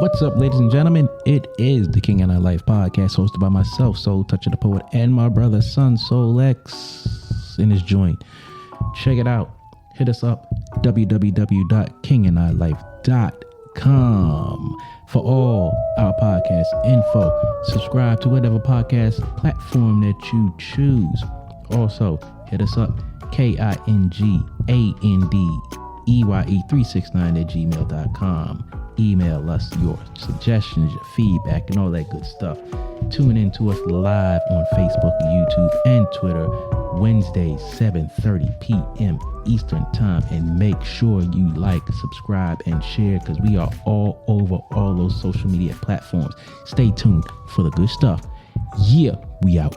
What's up, ladies and gentlemen? It is the King and I Life podcast, hosted by myself, Soul Toucher the Poet, and my brother, Son Soul X, in his joint. Check it out. Hit us up, www.kingandilife.com, for all our podcast info. Subscribe to whatever podcast platform that you choose. Also, hit us up, KINGANDEYE369@gmail.com. Email us your suggestions, your feedback, and all that good stuff. Tune in to us live on Facebook, YouTube, and Twitter, Wednesdays, 7:30 p.m. Eastern Time. And make sure you like, subscribe, and share, because we are all over all those social media platforms. Stay tuned for the good stuff. Yeah, we out.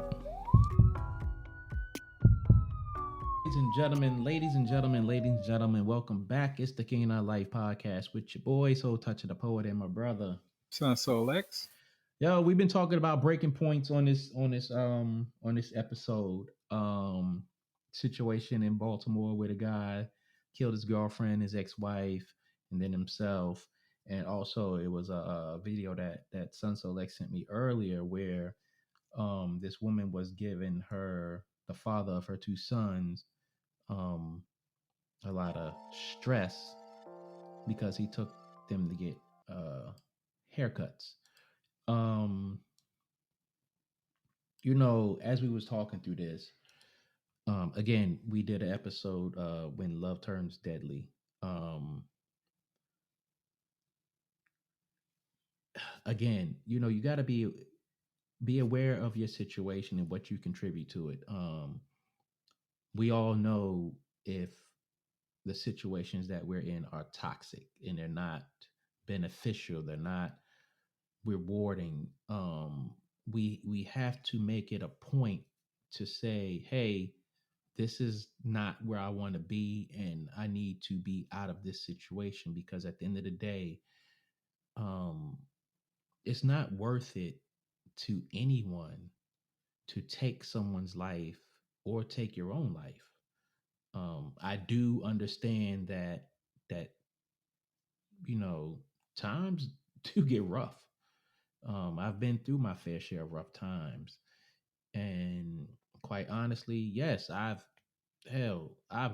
Ladies and gentlemen, welcome back. It's the King and I Life podcast with your boy, Soul Toucher the Poet, and my brother, Son Soul X. Yo, we've been talking about breaking points on this episode. Situation in Baltimore where the guy killed his girlfriend, his ex-wife, and then himself. And also it was a video that Son Soul X sent me earlier where this woman was giving the father of her two sons a lot of stress because he took them to get haircuts. As we was talking through this, again, we did an episode when love turns deadly. Again, you got to be aware of your situation and what you contribute to it. We all know if the situations that we're in are toxic and they're not beneficial, they're not rewarding. We have to make it a point to say, hey, this is not where I want to be, and I need to be out of this situation, because at the end of the day, it's not worth it to anyone to take someone's life or take your own life. I do understand that times do get rough. I've been through my fair share of rough times, and quite honestly, yes, I've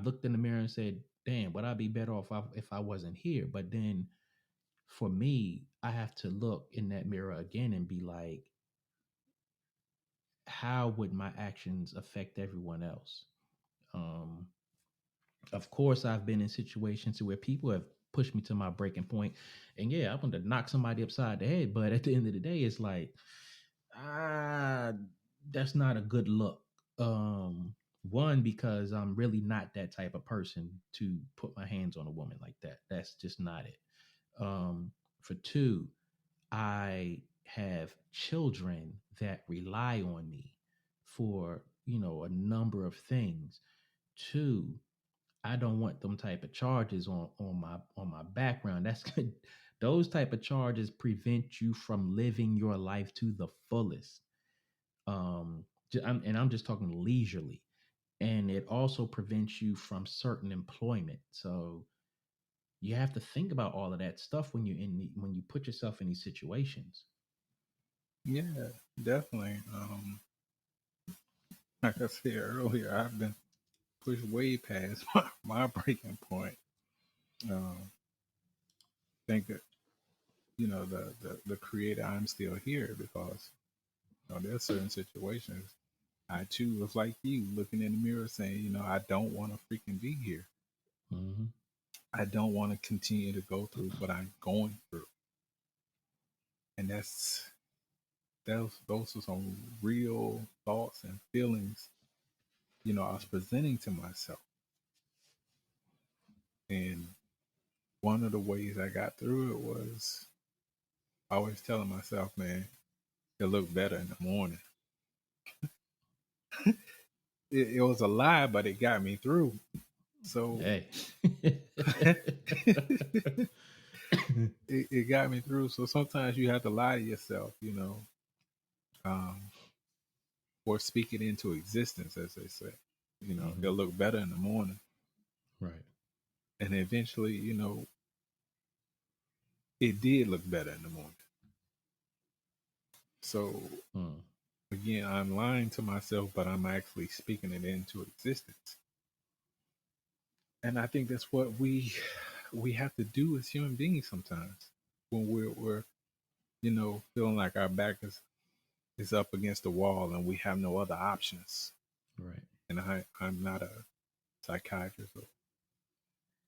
looked in the mirror and said, "Damn, would I be better off if I wasn't here?" But then, for me, I have to look in that mirror again and be like, how would my actions affect everyone else? Of course, I've been in situations where people have pushed me to my breaking point, and yeah, I want to knock somebody upside the head. But at the end of the day, it's like, that's not a good look. One, because I'm really not that type of person to put my hands on a woman like that. That's just not it. For two, I have children that rely on me for, a number of things. Two, I don't want them type of charges on my background. That's good. Those type of charges prevent you from living your life to the fullest. I'm just talking leisurely, and it also prevents you from certain employment. So you have to think about all of that stuff when you put yourself in these situations. Yeah, definitely. Like I said earlier, I've been pushed way past my breaking point. Think that the creator, I'm still here because there's certain situations I too was like you, looking in the mirror, saying, I don't want to freaking be here. Mm-hmm. I don't want to continue to go through what I'm going through, and those are some real thoughts and feelings I was presenting to myself. And one of the ways I got through it was always telling myself, man, it'll look better in the morning. It was a lie, but it got me through. So Hey. it got me through. So sometimes you have to lie to yourself, or speak it into existence, as they say. It'll look better in the morning. Right. And eventually, it did look better in the morning. So Mm. again, I'm lying to myself, but I'm actually speaking it into existence. And I think that's what we have to do as human beings sometimes when we're feeling like our back is up against the wall and we have no other options. Right. And I'm not a psychiatrist or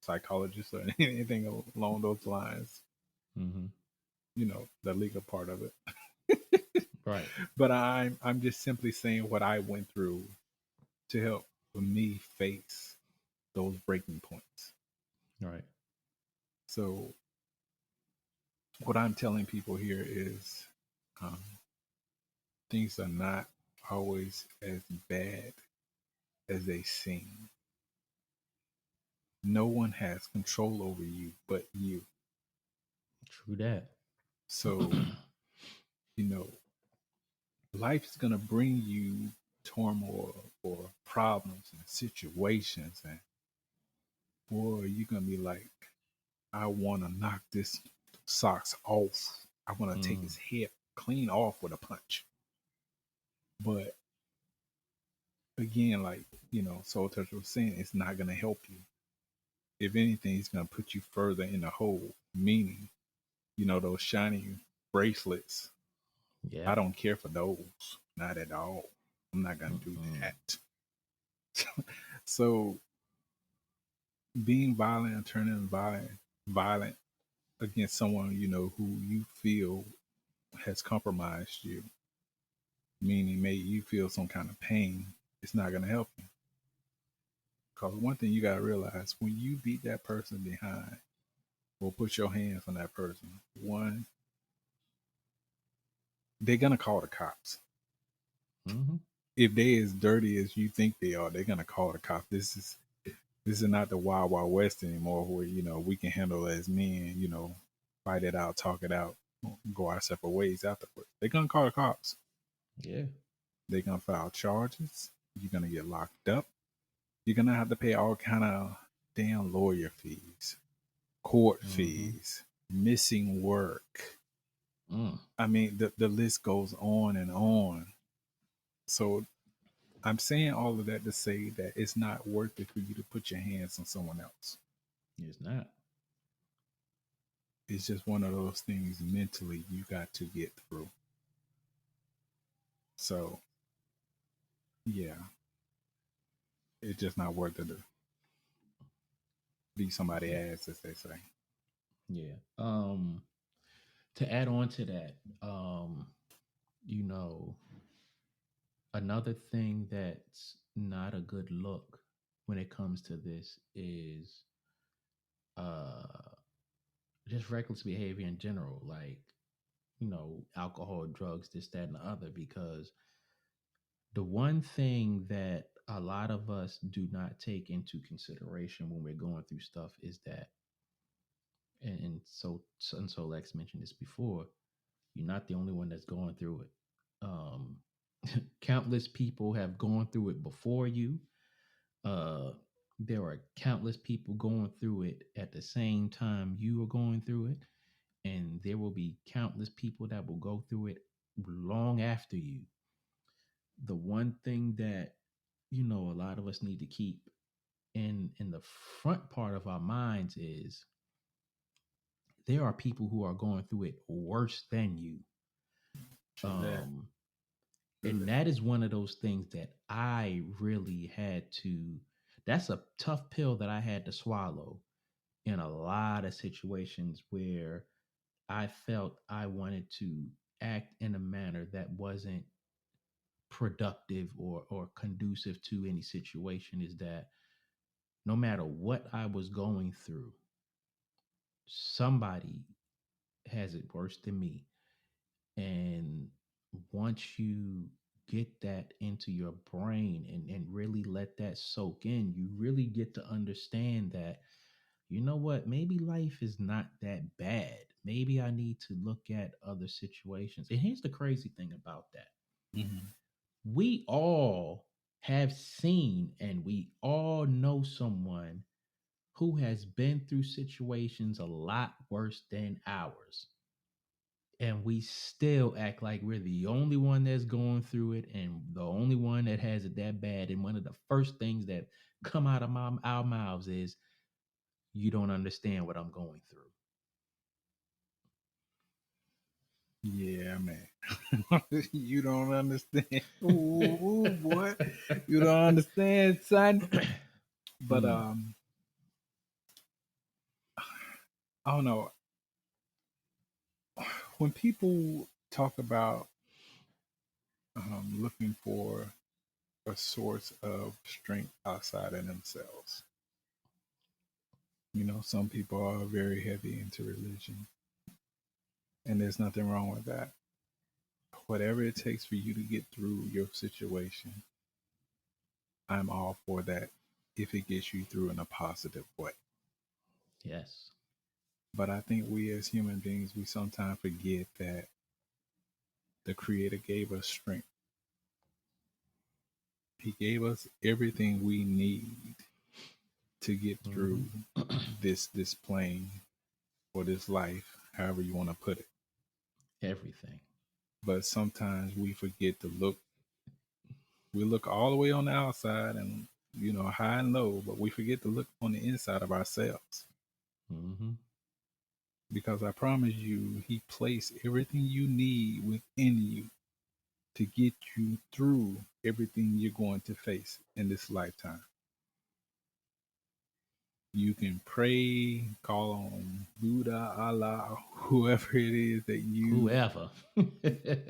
psychologist or anything along those lines, Mm-hmm. the legal part of it. Right. But I'm just simply saying what I went through to help me face those breaking points. Right. So what I'm telling people here is um, things are not always as bad as they seem. No one has control over you but you. True that. So, you know, life is going to bring you turmoil or problems and situations. And boy, you're going to be like, I want to knock this socks off. I want to take Mm. his head clean off with a punch. But again, like, Soul Touch was saying, it's not going to help you. If anything, it's going to put you further in the hole, meaning, those shiny bracelets. I Yeah. don't care for those. Not at all. I'm not going to do Mm-mm. that. So being violent and turning violent against someone, who you feel has compromised you, meaning made you feel some kind of pain, it's not going to help you. Because one thing you got to realize when you beat that person behind or put your hands on that person, one, they're going to call the cops. Mm-hmm. If they as dirty as you think they are, they're going to call the cops. This is not the wild wild west anymore where we can handle it as men, fight it out, talk it out, go our separate ways afterward. They're going to call the cops. Yeah. They're going to file charges. You're going to get locked up. You're going to have to pay all kind of damn lawyer fees, court Mm-hmm. fees, missing work. Mm. I mean, the list goes on and on. So I'm saying all of that to say that it's not worth it for you to put your hands on someone else. It's not. It's just one of those things mentally you got to get through. So yeah, it's just not worth it to be somebody ass, as they say. Yeah. To add on to that, you know, another thing that's not a good look when it comes to this is uh just reckless behavior in general, like, alcohol, drugs, this, that, and the other, because the one thing that a lot of us do not take into consideration when we're going through stuff is that, and so Lex mentioned this before, you're not the only one that's going through it. Um, countless people have gone through it before you. Uh, there are countless people going through it at the same time you are going through it, and there will be countless people that will go through it long after you. The one thing that a lot of us need to keep in the front part of our minds is there are people who are going through it worse than you. True that. Um, True and that. that is one of those things that I really had to. That's a tough pill that I had to swallow in a lot of situations where I felt I wanted to act in a manner that wasn't productive or conducive to any situation. Is that no matter what I was going through, somebody has it worse than me. And once you get that into your brain and really let that soak in, you really get to understand that, what, maybe life is not that bad. Maybe I need to look at other situations. And here's the crazy thing about that: Mm-hmm. we all have seen, and we all know someone who has been through situations a lot worse than ours. And we still act like we're the only one that's going through it and the only one that has it that bad. And one of the first things that come out of our mouths is, you don't understand what I'm going through. Yeah, man. You don't understand. Ooh, boy. You don't understand, son. But Mm, I don't know. When people talk about looking for a source of strength outside of themselves, some people are very heavy into religion, and there's nothing wrong with that. Whatever it takes for you to get through your situation, I'm all for that if it gets you through in a positive way. yes. But I think we as human beings, we sometimes forget that the Creator gave us strength. He gave us everything we need to get Hmm. through this plane or this life, however you want to put it. Everything. But sometimes we forget to look. We look all the way on the outside and high and low, but we forget to look on the inside of ourselves. Hmm. Because I promise you, He placed everything you need within you to get you through everything you're going to face in this lifetime. You can pray, call on Buddha, Allah, whoever it is that Whoever.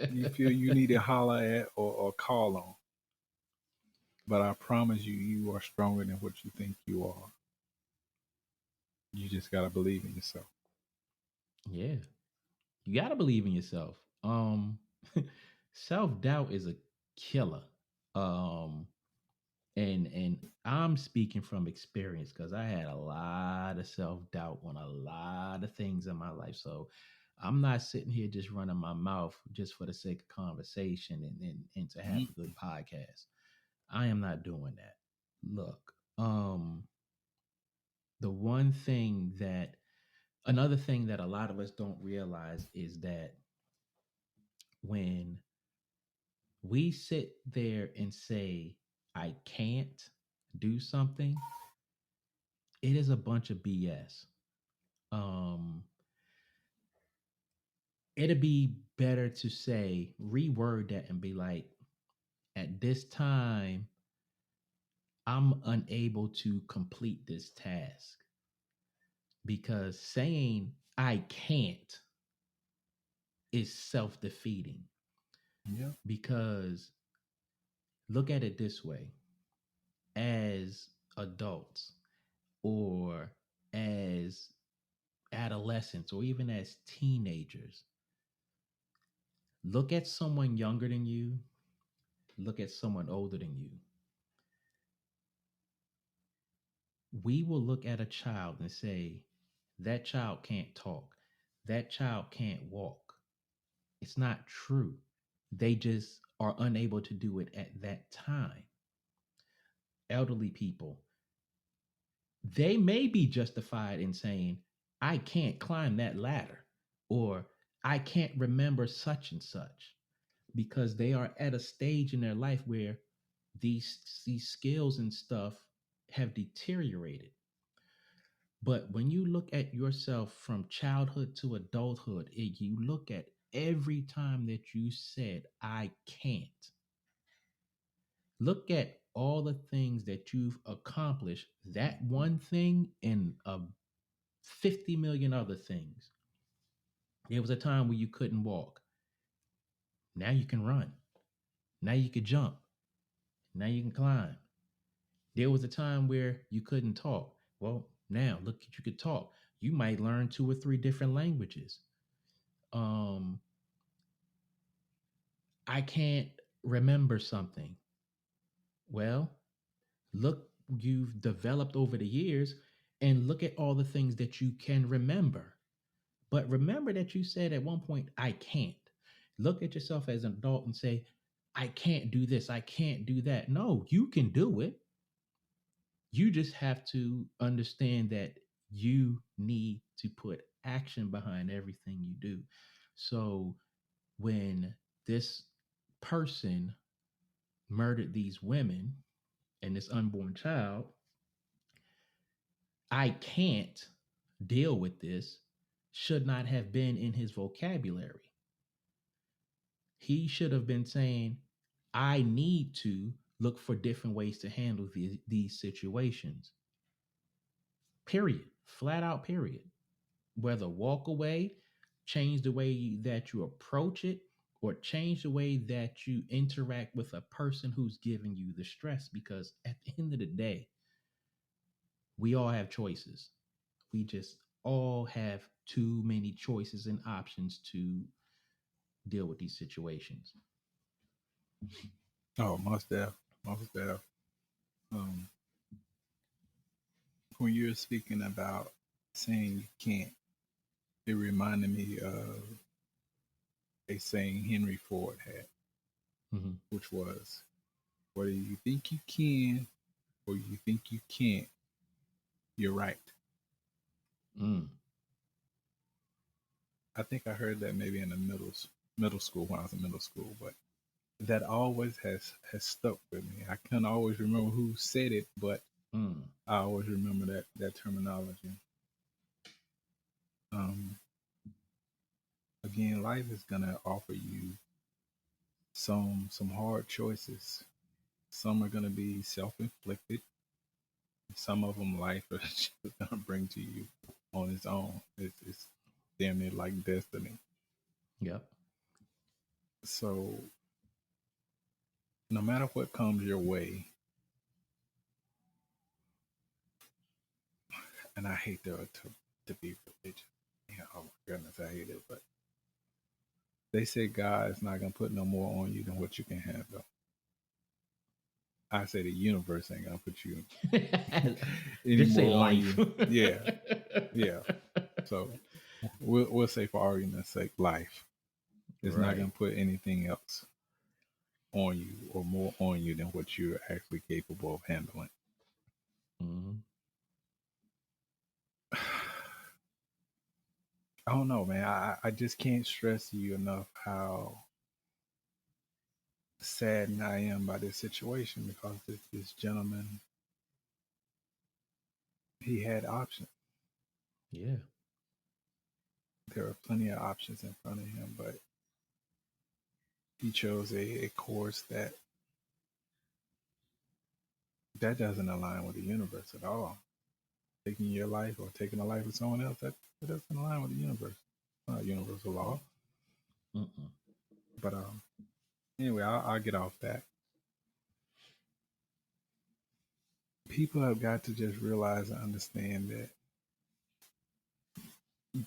you feel you need to holler at or call on. But I promise you, you are stronger than what you think you are. You just gotta believe in yourself. Yeah. You got to believe in yourself. Self-doubt is a killer. Um and I'm speaking from experience because I had a lot of self-doubt on a lot of things in my life. So I'm not sitting here just running my mouth just for the sake of conversation and to have Mm. a good podcast. I am not doing that. Look, the one thing that another thing that a lot of us don't realize is that when we sit there and say, I can't do something, it is a bunch of BS. Um, it'd be better to say, reword that and be like, at this time, I'm unable to complete this task. Because saying I can't is self defeating. Yeah. Because look at it this way, as adults or as adolescents or even as teenagers, look at someone younger than you, look at someone older than you. We will look at a child and say, that child can't talk, that child can't walk. It's not true. They just are unable to do it at that time. Elderly people, they may be justified in saying, I can't climb that ladder, or I can't remember such and such, because they are at a stage in their life where these skills and stuff have deteriorated. But when you look at yourself from childhood to adulthood, you look at every time that you said, I can't, look at all the things that you've accomplished, that one thing and 50 million other things. There was a time where you couldn't walk. Now you can run. Now you can jump. Now you can climb. There was a time where you couldn't talk. Well, now look at you could talk. You might learn two or three different languages. Um, I can't remember something. Well, look, you've developed over the years and look at all the things that you can remember. But remember that you said at one point, I can't. Look at yourself as an adult and say, I can't do this, I can't do that. No, you can do it. You just have to understand that you need to put action behind everything you do. So when this person murdered these women and this unborn child, I can't deal with this should not have been in his vocabulary. He should have been saying, I need to look for different ways to handle these situations. Period. Flat out, period. Whether walk away, change the way that you approach it, or change the way that you interact with a person who's giving you the stress. Because at the end of the day, we all have choices. We just all have too many choices and options to deal with these situations. Oh, most def, most def. Um, when you're speaking about saying you can't, it reminded me of a saying Henry Ford had, Mm-hmm. which was, whether you think you can or you think you can't, you're right. Mm. I think I heard that maybe in the middle school when I was in middle school, but that always has stuck with me. I can't always remember who said it, but Mm. I always remember that terminology. Um, again, life is gonna offer you some hard choices. Some are gonna be self-inflicted. Some of them life is just gonna bring to you on its own. It's damn near like destiny. Yep. So no matter what comes your way, and I hate to be religious. Yeah, oh my goodness, I hate it. But they say God is not gonna put no more on you than what you can handle. I say the universe ain't gonna put you any Just say more on life. you. Yeah, yeah. So we'll say for argument's sake, life is not Right. gonna put anything else on you or more on you than what you're actually capable of handling. Mm-hmm. I don't know, man. I just can't stress to you enough how saddened I am by this situation because this gentleman, he had options. Yeah. There are plenty of options in front of him, but he chose a course that doesn't align with the universe at all. Taking your life or taking the life of someone else, that doesn't align with the universe. It's not a universal law. Mm-mm. But anyway, I'll get off that. People have got to just realize and understand that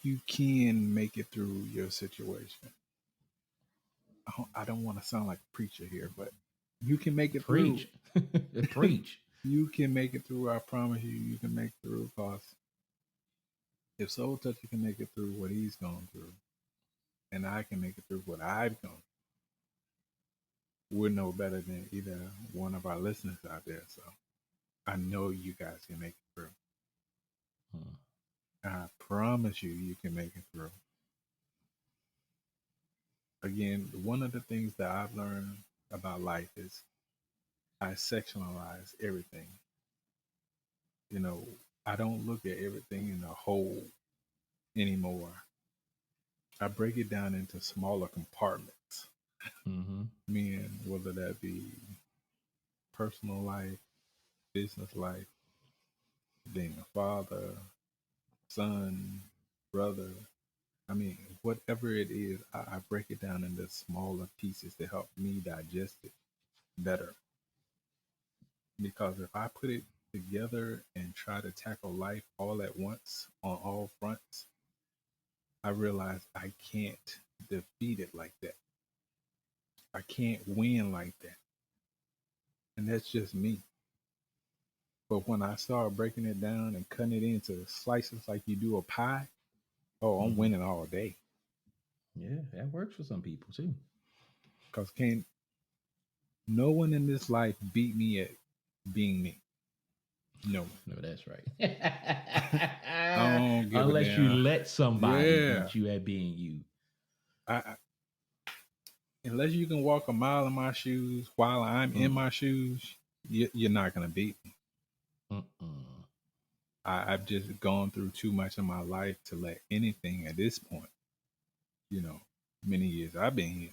you can make it through your situation. I don't want to sound like a preacher here, but you can make it through. Preach. Preach. You can make it through. I promise you, you can make it through. Because if Soul Toucher can make it through what he's gone through, and I can make it through what I've gone through, we're no better than either one of our listeners out there. So I know you guys can make it through. Hmm. I promise you, you can make it through. Again, one of the things that I've learned about life is I sectionalize everything. You know, I don't look at everything in a whole anymore. I break it down into smaller compartments. Mm-hmm. Meaning, whether that be personal life, business life, being a father, son, brother. I mean, whatever it is, I break it down into smaller pieces to help me digest it better. Because if I put it together and try to tackle life all at once on all fronts, I realize I can't defeat it like that. I can't win like that. And that's just me. But when I start breaking it down and cutting it into slices like you do a pie, oh, I'm Mm-hmm. winning all day. Yeah, that works for some people too. Because can't No one in this life beat me at being me. No one. No, that's right. I don't give a Unless you damn. let somebody Yeah. beat you at being you. I, unless you can walk a mile in my shoes while I'm in Mm. my shoes, you're not gonna beat me. Mm-mm. I've just gone through too much in my life to let anything at this point, you know, many years I've been here,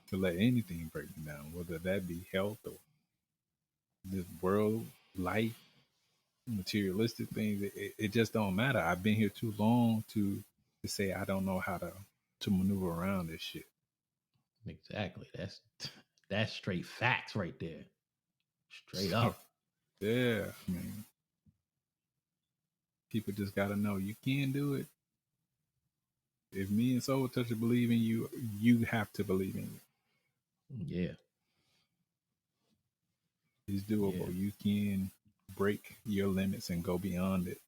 to let anything break me down, whether that be health or this world, life, materialistic things. It just don't matter. I've been here too long to say I don't know how to maneuver around this shit. Exactly. That's straight facts right there. Straight So up. yeah, man, people just gotta know you can do it. If me and Soul Toucher believe in you, you have to believe in you. Yeah. It's Yeah. doable. You can break your limits and go beyond it.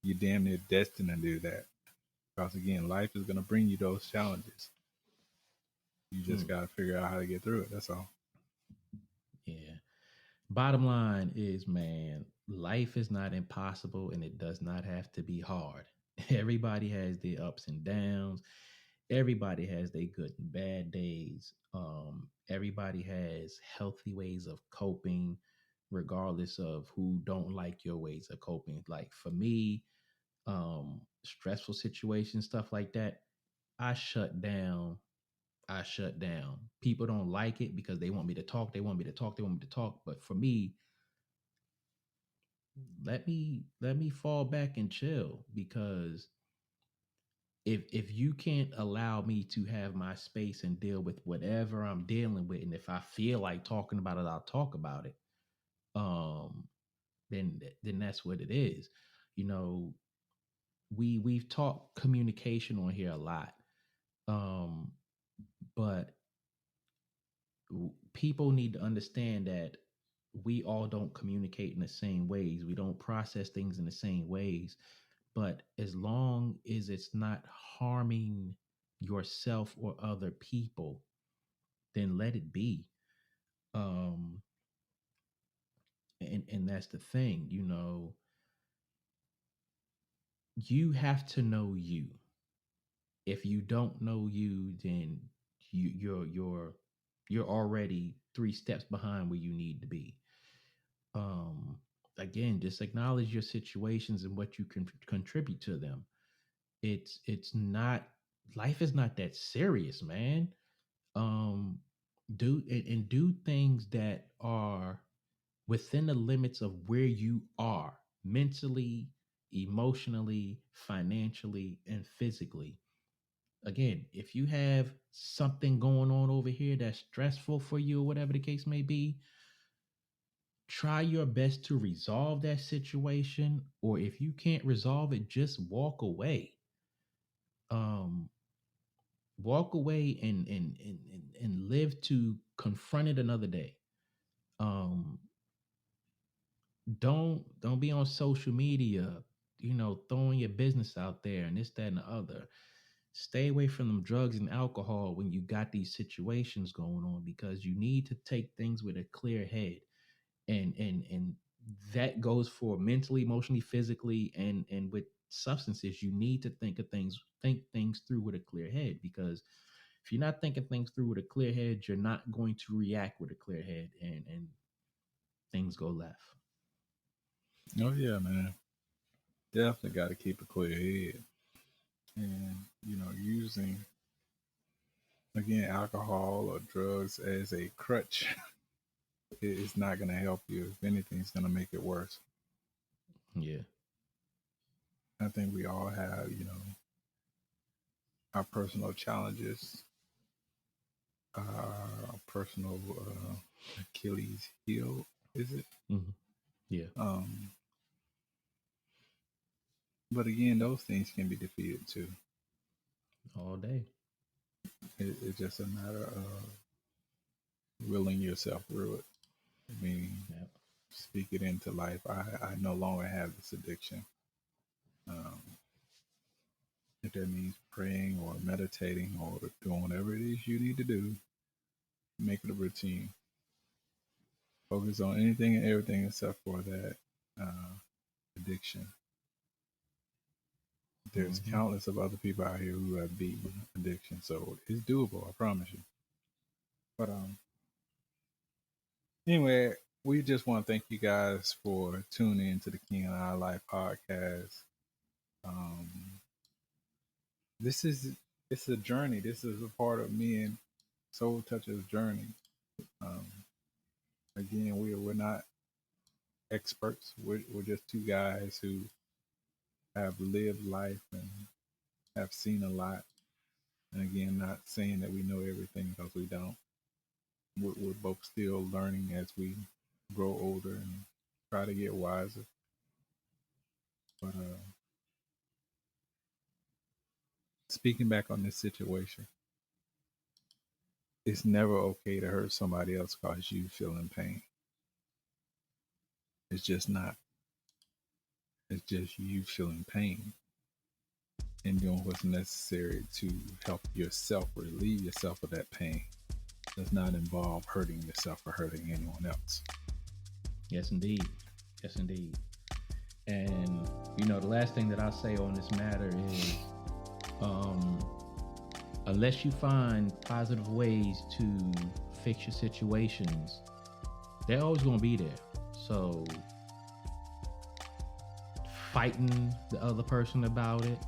You're damn near destined to do that. Because again, life is gonna bring you those challenges. You just Mm. gotta figure out how to get through it. That's all. Yeah. Bottom line is, man, life is not impossible and it does not have to be hard. Everybody has their ups and downs. Everybody has their good and bad days. Everybody has healthy ways of coping, regardless of who don't like your ways of coping. Like for me, stressful situations, stuff like that, I shut down. I shut down. People don't like it because they want me to talk. They want me to talk. They want me to talk. But for me, let me fall back and chill because if you can't allow me to have my space and deal with whatever I'm dealing with, and if I feel like talking about it, I'll talk about it. Um, then that's what it is. You know, we've talked communication on here a lot, um, but people need to understand that we all don't communicate in the same ways. We don't process things in the same ways. But as long as it's not harming yourself or other people, then let it be. Um, and that's the thing, you have to know you. If you don't know you, then you're already 3 steps behind where you need to be. um Again, just acknowledge your situations and what you can contribute to them. It's not, life is not that serious, man. um do and do things that are within the limits of where you are mentally, emotionally, financially, and physically. Again, if you have something going on over here that's stressful for you or whatever the case may be, try your best to resolve that situation. Or if you can't resolve it, just walk away. um Walk away and live to confront it another day. um don't be on social media, throwing your business out there and this, that, and the other. Stay away from them drugs and alcohol when you got these situations going on, because you need to take things with a clear head. And that goes for mentally, emotionally, physically, and with substances. You need to think things through with a clear head, because if you're not thinking things through with a clear head, you're not going to react with a clear head, and things go left. Oh yeah, man. Definitely got to keep a clear head. And using again alcohol or drugs as a crutch is not going to help you. If anything, it's going to make it worse. Yeah. I think we all have our personal challenges, our personal Achilles heel. Is it? Hmm. Yeah. Um, but again, those things can be defeated too. All day. It's just a matter of willing yourself through it. I mean, Yeah. speak it into life. I no longer have this addiction. Um, if that means praying or meditating or doing whatever it is you need to do make it a routine. Focus on anything and everything except for that addiction. There's countless of other people out here who have beaten addiction, so it's doable. I promise you. But anyway, we just want to thank you guys for tuning into the King and I Life podcast. Um, this is it's a journey. This is a part of me and Soul Toucher's journey. Um, again, we're not experts. We're just two guys who have lived life and have seen a lot. And again, not saying that we know everything because we don't. We're both still learning as we grow older and try to get wiser. But speaking back on this situation, it's never okay to hurt somebody else because you feel in pain. It's just not. It's just you feeling pain and doing what's necessary to help yourself relieve yourself of that pain. Does not involve hurting yourself or hurting anyone else. Yes, indeed. Yes, indeed. And, the last thing that I'll say on this matter is, unless you find positive ways to fix your situations, they're always going to be there. So fighting the other person about it,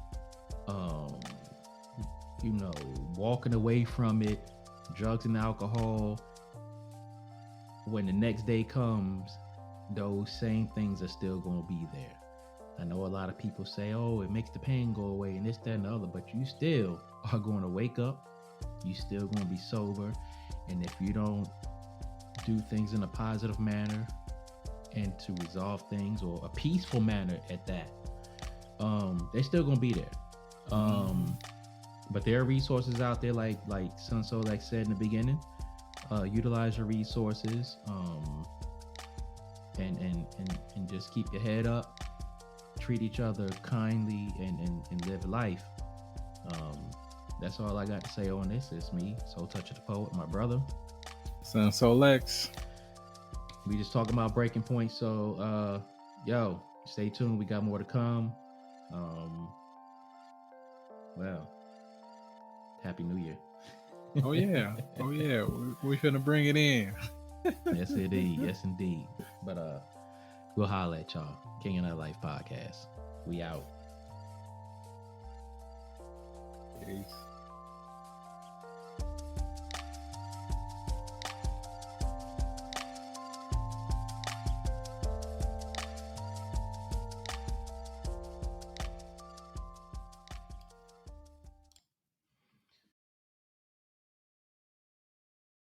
walking away from it, drugs and alcohol, when the next day comes, those same things are still going to be there. I know a lot of people say, oh, it makes the pain go away and this, that, and the other, but you still are going to wake up. You still going to be sober. And if you don't do things in a positive manner and to resolve things, or a peaceful manner at that, they're still going to be there. But there are resources out there, like Sun Solak said in the beginning. Utilize your resources, and just keep your head up. Treat each other kindly and live life. That's all I got to say on this. It's me, Soul Toucher the Poet, my brother. Sun Solex. We just talking about breaking points. So, stay tuned. We got more to come. Well, Happy New Year. Oh yeah. We finna bring it in. Yes, indeed. Yes, indeed. But we'll holler at y'all. King and I Life podcast. We out. Peace.